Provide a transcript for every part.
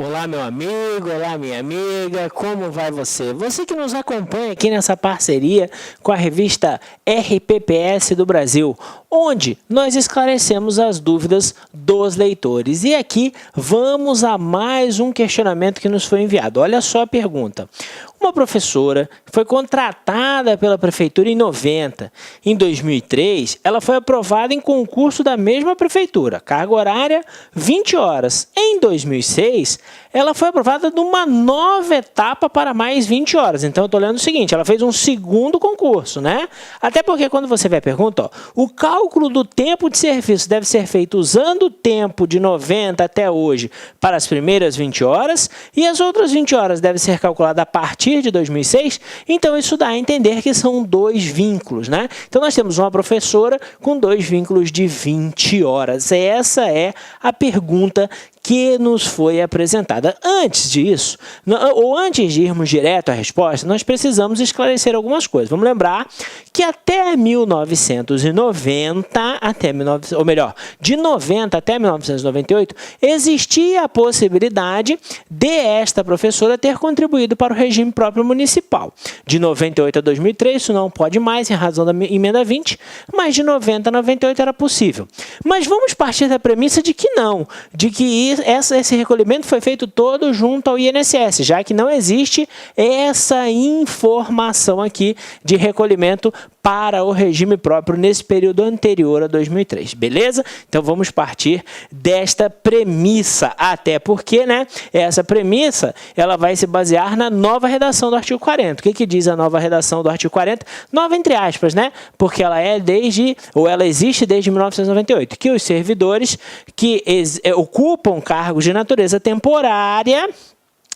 Olá, meu amigo, olá, minha amiga, como vai você? Você que nos acompanha aqui nessa parceria com a revista RPPS do Brasil, onde nós esclarecemos as dúvidas dos leitores. E aqui vamos a mais um questionamento que nos foi enviado. Olha só a pergunta. Uma professora foi contratada pela prefeitura em 90. Em 2003, ela foi aprovada em concurso da mesma prefeitura, carga horária 20 horas. Em 2006, ela foi aprovada numa nova etapa para mais 20 horas. Então, eu estou lendo o seguinte, ela fez um segundo concurso, né? Até porque quando você vê a pergunta, ó, o cálculo do tempo de serviço deve ser feito usando o tempo de 90 até hoje para as primeiras 20 horas e as outras 20 horas devem ser calculadas a partir de 2006, então isso dá a entender que são dois vínculos, né? Então nós temos uma professora com dois vínculos de 20 horas. Essa é a pergunta que nos foi apresentada. Antes disso, ou antes de irmos direto à resposta, nós precisamos esclarecer algumas coisas. Vamos lembrar que até 1990, de 90 até 1998, existia a possibilidade de esta professora ter contribuído para o regime próprio municipal. De 98 a 2003, isso não pode mais, em razão da emenda 20, mas de 90 a 98 era possível. Mas vamos partir da premissa de que não, de que esse recolhimento foi feito todo junto ao INSS, já que não existe essa informação aqui de recolhimento para o regime próprio nesse período anterior a 2003, beleza? Então vamos partir desta premissa, até porque, né, essa premissa, ela vai se basear na nova redação do artigo 40. O que diz a nova redação do artigo 40? Nova entre aspas, né? Porque ela existe desde 1998, que os servidores que ocupam cargos de natureza temporária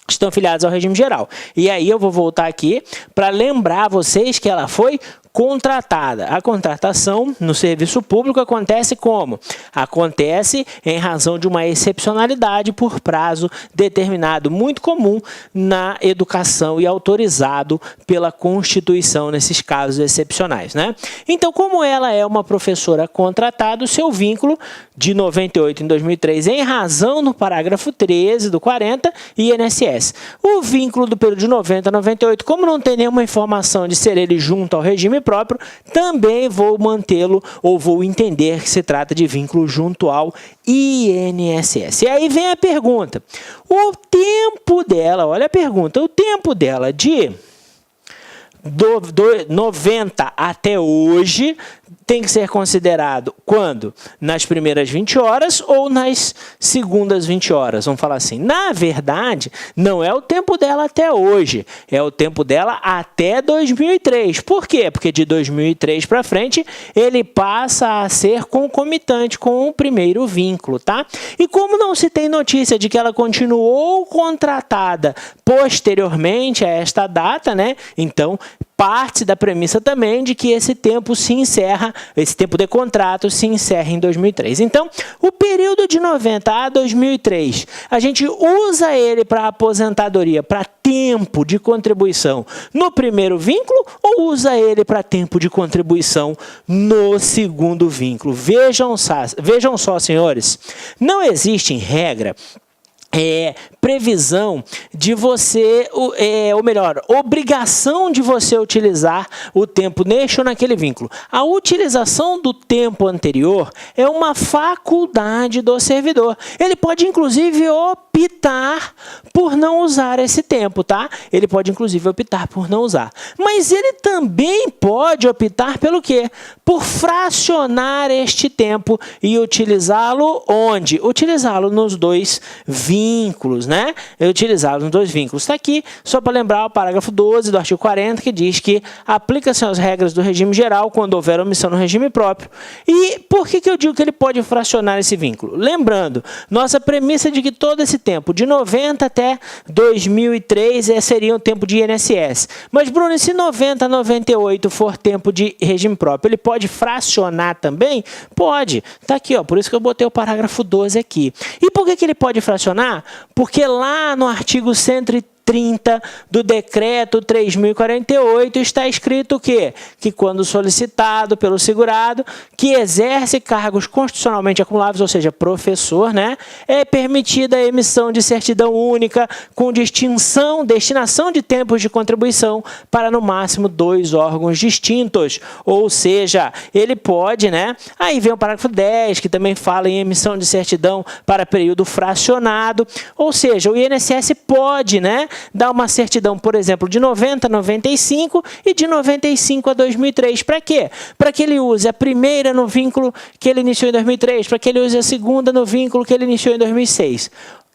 estão filiados ao regime geral. E aí eu vou voltar aqui para lembrar vocês que ela foi contratada. A contratação no serviço público acontece como? Acontece em razão de uma excepcionalidade por prazo determinado, muito comum na educação e autorizado pela Constituição nesses casos excepcionais, né? Então, como ela é uma professora contratada, o seu vínculo de 98 em 2003, em razão do parágrafo 13 do 40, INSS. O vínculo do período de 90 a 98, como não tem nenhuma informação de ser ele junto ao regime próprio, também vou mantê-lo ou vou entender que se trata de vínculo junto ao INSS. E aí vem a pergunta. O tempo dela, olha a pergunta, o tempo dela de 90 até hoje tem que ser considerado quando? Nas primeiras 20 horas ou nas segundas 20 horas? Vamos falar assim. Na verdade, não é o tempo dela até hoje, é o tempo dela até 2003. Por quê? Porque de 2003 para frente, ele passa a ser concomitante com o primeiro vínculo, tá? E como não se tem notícia de que ela continuou contratada posteriormente a esta data, né? Então, parte da premissa também de que esse tempo se encerra, esse tempo de contrato se encerra em 2003. Então, o período de 90 a 2003, a gente usa ele para aposentadoria, para tempo de contribuição no primeiro vínculo ou usa ele para tempo de contribuição no segundo vínculo? Vejam só, senhores, não existe em regra previsão de você, obrigação de você utilizar o tempo neste ou naquele vínculo. A utilização do tempo anterior é uma faculdade do servidor. Ele pode, inclusive, optar por não usar esse tempo, tá? Ele pode, inclusive, optar por não usar. Mas ele também pode optar pelo quê? Por fracionar este tempo e utilizá-lo onde? Utilizá-lo nos dois vínculos, né? Utilizá-lo nos dois vínculos. Está aqui, só para lembrar, o parágrafo 12 do artigo 40, que diz que aplica-se as regras do regime geral quando houver omissão no regime próprio. E por que eu digo que ele pode fracionar esse vínculo? Lembrando, nossa premissa de que todo esse tempo, de 90 até 2003, seria o tempo de INSS. Mas, Bruno, e se 90 a 98 for tempo de regime próprio, ele pode fracionar também? Pode. Está aqui, ó, por isso que eu botei o parágrafo 12 aqui. E por que ele pode fracionar? Porque lá no artigo 130 30 do decreto 3.048 está escrito o quê? Que quando solicitado pelo segurado que exerce cargos constitucionalmente acumuláveis, ou seja, professor, né, é permitida a emissão de certidão única com destinação de tempos de contribuição para no máximo 2 órgãos distintos. Ou seja, ele pode, né? Aí vem o parágrafo 10, que também fala em emissão de certidão para período fracionado. Ou seja, o INSS pode, né, dar uma certidão, por exemplo, de 90 a 95 e de 95 a 2003. Para quê? Para que ele use a primeira no vínculo que ele iniciou em 2003, para que ele use a segunda no vínculo que ele iniciou em 2006.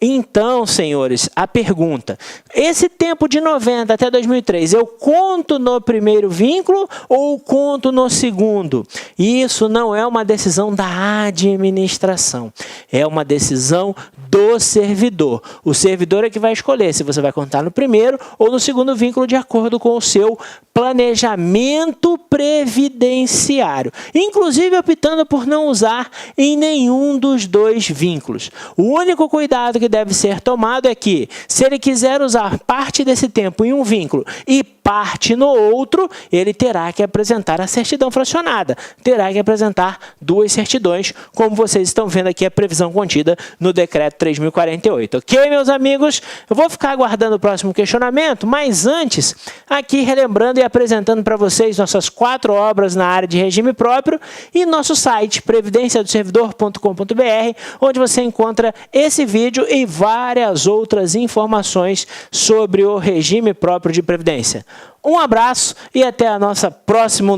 Então, senhores, a pergunta, esse tempo de 90 até 2003, eu conto no primeiro vínculo ou conto no segundo? Isso não é uma decisão da administração, é uma decisão do servidor. O servidor é que vai escolher se você vai contar no primeiro ou no segundo vínculo de acordo com o seu planejamento previdenciário, inclusive optando por não usar em nenhum dos 2 vínculos. O único cuidado que deve ser tomado é que, se ele quiser usar parte desse tempo em um vínculo e parte no outro, ele terá que apresentar a certidão fracionada, terá que apresentar 2 certidões, como vocês estão vendo aqui a previsão contida no decreto 3.048. Ok, meus amigos? Eu vou ficar aguardando o próximo questionamento, mas antes, aqui relembrando e apresentando para vocês nossas 4 obras na área de regime próprio e nosso site previdenciadoservidor.com.br, onde você encontra esse vídeo e várias outras informações sobre o regime próprio de previdência. Um abraço e até nosso próximo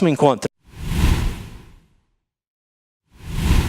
encontro.